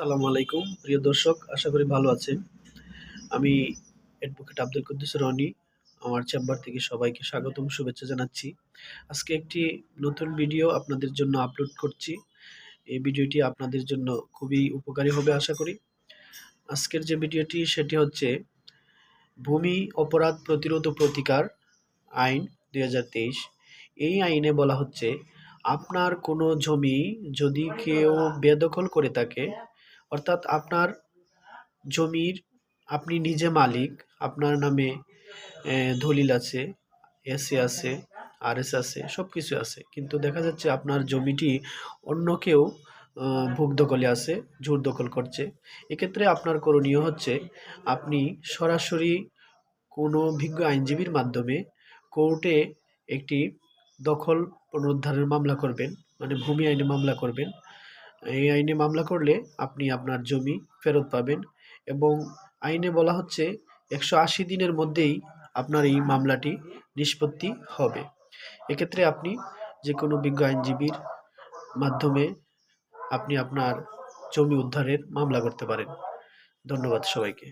আসসালামু আলাইকুম প্রিয় দর্শক, আশা করি ভালো আছেন। আমি অ্যাডভোকেট আব্দুল কুদ্দুস রনি আমার চেম্বার থেকে সবাইকে স্বাগতম, শুভেচ্ছা জানাচ্ছি। আজকে একটি নতুন ভিডিও আপনাদের জন্য আপলোড করছি। এই ভিডিওটি আপনাদের জন্য খুবই উপকারী হবে আশা করি। আজকের যে ভিডিওটি সেটি হচ্ছে ভূমি অপরাধ প্রতিরোধ ও প্রতিকার আইন ২০২৩। এই আইনে বলা হচ্ছে আপনার কোনো জমি যদি কেউ বেদখল করে থাকে, অর্থাৎ আপনার জমির আপনি নিজে মালিক, আপনার নামে দলিল আছে, এসএ আছে, আরএস আছে, সব কিছু আছে, কিন্তু দেখা যাচ্ছে আপনার জমিটি অন্য কেউ ভোগ দখলে আছে, জোর দখল করছে। এক্ষেত্রে আপনার করণীয় হচ্ছে আপনি সরাসরি কোনো অভিজ্ঞ আইনজীবীর মাধ্যমে কোর্টে একটি দখল পুনরুদ্ধারের মামলা করবেন, মানে ভূমি আইনে মামলা করবেন। এই আইনে মামলা করলে আপনি আপনার জমি ফেরত পাবেন এবং আইনে বলা হচ্ছে ১৮০ দিনের মধ্যেই আপনার এই মামলাটি নিষ্পত্তি হবে। এক্ষেত্রে আপনি যে কোনো বিজ্ঞ আইনজীবীর মাধ্যমে আপনি আপনার জমি উদ্ধারের মামলা করতে পারেন। ধন্যবাদ সবাইকে।